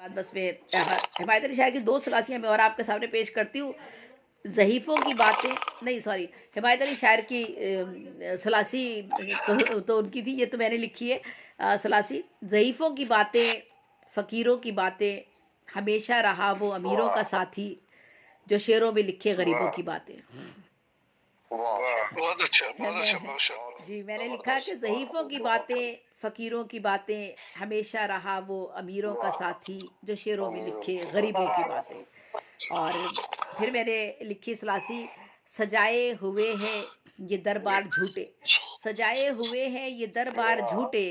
बाद बस मैं हिमायत अली शायर की दो सलासियाँ मैं और आपके सामने पेश करती हूँ। ज़हीफ़ों की बातें नहीं, सॉरी, हिमायत अली शायर की सलासी तो उनकी थी, ये तो मैंने लिखी है। सलासी: ज़हीफ़ों की बातें, फ़कीरों की बातें, हमेशा रहा वो अमीरों का साथी, जो शेरों में लिखे गरीबों की बातें। बहुत अच्छा, बहुत अच्छा, मैं माशाअल्लाह। जी, मैंने लिखा कि ज़हीफ़ों की बातें, फ़कीरों की बातें, हमेशा रहा वो अमीरों का साथी, जो शेरों में लिखे गरीबों की बातें। और फिर मैंने लिखी सलासी: सजाए हुए हैं ये दरबार झूठे, सजाए हुए हैं ये दरबार झूठे,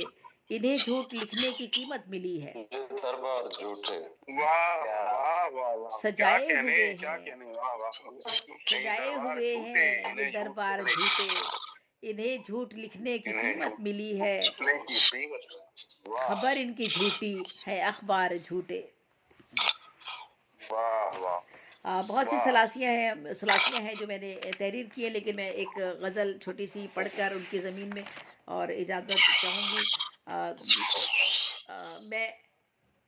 इन्हें झूठ लिखने की कीमत मिली है। दरबार झूठे, वाह वाह वाह वाह, क्या सजाए कहने, हुए क्या हैं, कहने, वाह वाह। सजाए दरबार हुए झूठे, हैं ये इन्हें झूठ दरबार लिखने झूठे, इन्हें झूठ लिखने की इन्हें कीमत झूठ मिली है। लिखने की कीमत, वाह खबर इनकी झूठी है, अखबार झूठे। वाह वाह। बहुत सी सलासियाँ हैं जो मैंने तहरीर की है, लेकिन मैं एक गज़ल छोटी सी पढ़कर उनकी ज़मीन में और इजाज़त चाहूँगी।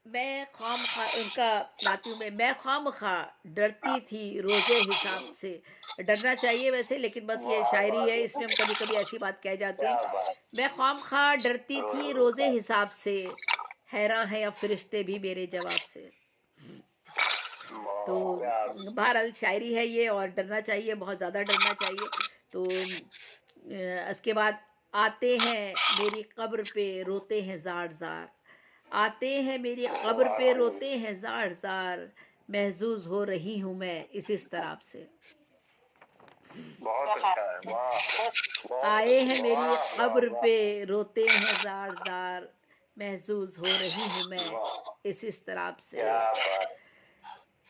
मैं खामखा उनका लाती हूँ। मैं खामखा डरती थी रोज़े हिसाब से। डरना चाहिए वैसे, लेकिन बस ये शायरी है, इसमें हम कभी कभी ऐसी बात कह जाते हैं। मैं खामखा डरती थी रोज़े हिसाब से, हैरान है अब फरिश्ते भी मेरे जवाब से। तो बहरहाल शायरी है ये, और डरना चाहिए, बहुत ज़्यादा डरना चाहिए। तो इसके बाद: आते हैं मेरी कब्र पे रोते हैं ज़ार ज़ार, आते हैं मेरी कब्र पे रोते हैं ज़ार ज़ार, महजूज हो रही हूँ मैं इस तरफ से। बहुत अच्छा है, वाह, बहुत आए अच्छा, हैं मेरी वाह वाह कब्र वाह पे रोते हैं ज़ार ज़ार, महजूज हो रही हूँ मैं वाह, इस तरफ से। क्या बात,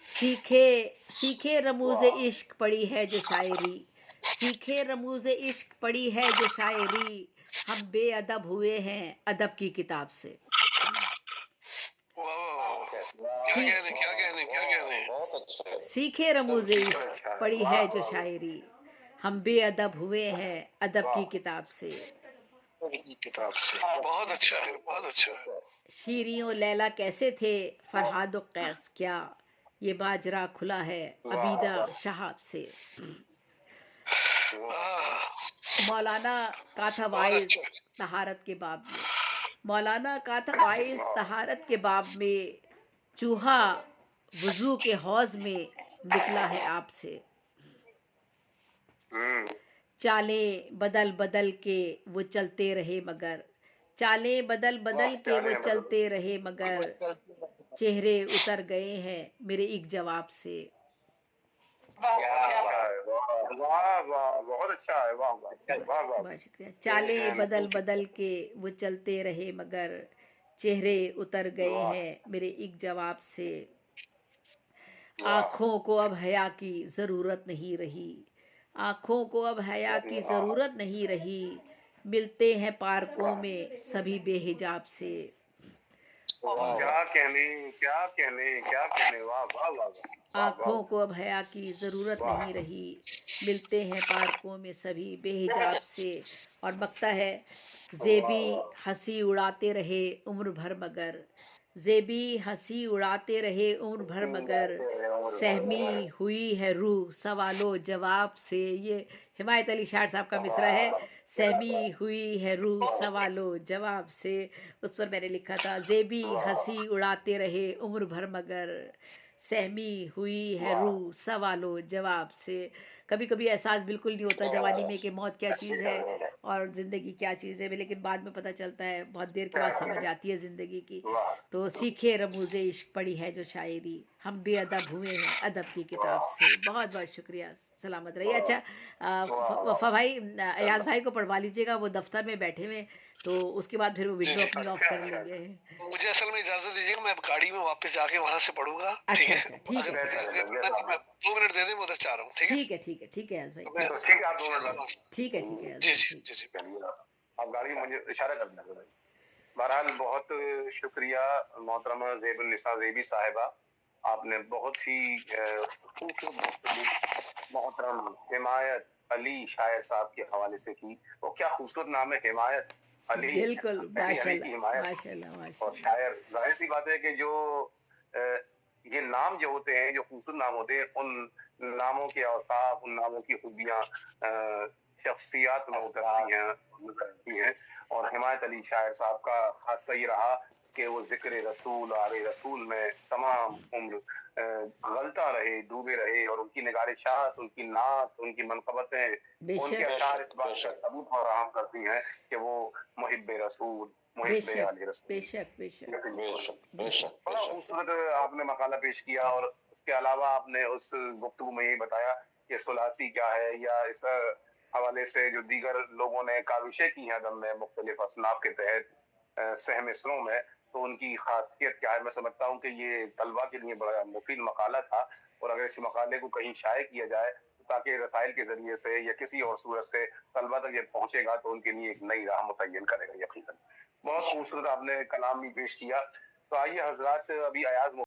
सीखे सीखे रमूज़ वाह इश्क पड़ी है जो शायरी, सीखे रमूज़ इश्क पड़ी है जो शायरी, हम बेअदब हुए हैं अदब की किताब से। वाह वाह वाह, क्या सीख कहने, क्या कहने, क्या कहने, बहुत अच्छा है, सीखे रमूज़ बहुत इश्क अच्छा है, पड़ी वाह है जो वाह शायरी, हम बेअदब हुए हैं अदब की वाह, किताब से। किताब से, बहुत अच्छा है, बहुत अच्छा है। शीरियों लैला कैसे थे फरहाद कैस क्या, ये बाजरा खुला है अबीदा शहाब से। मौलाना का था बहुत वाइज अच्छा, तहारत के बाब में, मौलाना का था वाइज तहारत के बाब में, चूहा वजू के हौज में निकला है आपसे। चालें बदल बदल के वो चलते रहे मगर, चालें बदल बदल के वो चलते रहे मगर, चेहरे उतर गए हैं मेरे एक जवाब से। क्या बात है, वाह वाह वाह, बहुत अच्छा है, वाह वाह वाह वाह, बहुत शुक्रिया। चालें बदल बदल के वो चलते रहे मगर, चेहरे उतर गए हैं मेरे एक जवाब से। आँखों को अब हया की ज़रूरत नहीं रही, आँखों को अब हया की ज़रूरत नहीं रही, मिलते हैं पार्कों में सभी बेहिजाब से। क्या कहने, क्या कहने, क्या कहने, वाह वाह वाह वाह वाह आँखों को अब हया की ज़रूरत वाह, नहीं रही, मिलते हैं पार्कों में सभी बेहिजाब से। और बकता है: ज़ेबी हंसी उड़ाते रहे उम्र भर मगर, ज़ेबी हंसी उड़ाते रहे उम्र भर मगर, सहमी हुई है रूह सवालो जवाब से। ये हिमायत अली शार साहब का मिसरा है। सहमी हुई है रूह सवालो जवाब से। उस पर मैंने लिखा था: ज़ेबी हंसी उड़ाते रहे उम्र भर मगर, सहमी हुई है रूह सवालो जवाब से। कभी कभी एहसास बिल्कुल नहीं होता जवानी में कि मौत क्या चीज़ है और ज़िंदगी क्या चीज़ है, लेकिन बाद में पता चलता है, बहुत देर के बाद समझ आती है ज़िंदगी की। तो सीखे रमूज़े इश्क पड़ी है जो शायरी, हम बेअदब हुए हैं अदब की किताब से। बहुत बहुत शुक्रिया, सलामत रहिए। अच्छा, वफ़ा भाई, अयाज भाई को पढ़वा लीजिएगा, वो दफ्तर में बैठे हुए, तो उसके बाद फिर वो जी विंडो जी, अपनी ऑफ कर लेंगे। मुझे असल में इजाजत दीजिएगा, मैं अब गाड़ी में वापस जाके वहां से पढ़ूंगा, ठीक अच्छा है? अच्छा, ठीक अगर है, ठीक है, मैं 2 मिनट दे दें, मैं उधर चाह रहा हूँ, ठीक है? ठीक है, ठीक है, ठीक है अयाज भाई, मैं तो ठीक है, आप 2 मिनट, ठीक है, ठीक है अयाज जी भाई, जी ठीक। जी जी, आप गाड़ी में मुझे इशारा कर देना। बहरहाल बहुत शुक्रिया मोहतरमा ज़ेबुन निसा ज़ेबी साहिबा, आपने बहुत ही खूबसूरत गुफ्तगू मोहतरम हिमायत अली शायर साहब के हवाले से की। वो क्या खूबसूरत नाम है, हिमायत अली, बिल्कुल, अली माशाल्लाह की हिमायत। माशाल्लाह और माशाल्लाह। शायर, जाहिर सी बात है कि जो ये नाम जो होते हैं, जो खूबसूरत नाम होते हैं, उन नामों के औसाफ, उन नामों की खूबियाँ शख्सियत में उतरती हैं। और हिमायत अली शायर साहब का खासा ये रहा कि वो ज़िक्र रसूल, आले रसूल में तमाम उम्र गलता रहे, डूबे रहे, और उनकी निगार-ए-शात, उनकी नात, उनकी मनक़बतें, उनके बेशक, अशआर इस बात का सबूत फराहम करती हैं कि वो मुहिब्बे रसूल, मुहिब्बे बेशक, आले रसूल। बेशक, बेशक, बेशक, बेशक। बेशक, बड़ा खूबसूरत आपने मकाला पेश किया, और उसके अलावा आपने उस गुफ्तगू में ये बताया कि सुलासी क्या है, या इस हवाले से जो दीगर लोगों ने काविशें की हैं दम में मुख्तलिफ असनाफ के तहत सहमिसरों में, तो उनकी खासियत क्या है। मैं समझता हूँ कि ये तलबा के लिए बड़ा मुफीद मकाला था, और अगर इस मकाले को कहीं शाये किया जाए, तो ताकि रसाइल के ज़रिए से या किसी और सूरत से तलबा तक ये पहुँचेगा, तो उनके लिए एक नई राह मुतय्यन करेगा यकीनन। बहुत खूबसूरत आपने कलाम भी पेश किया। तो आइए हज़रात, अभी अयाज़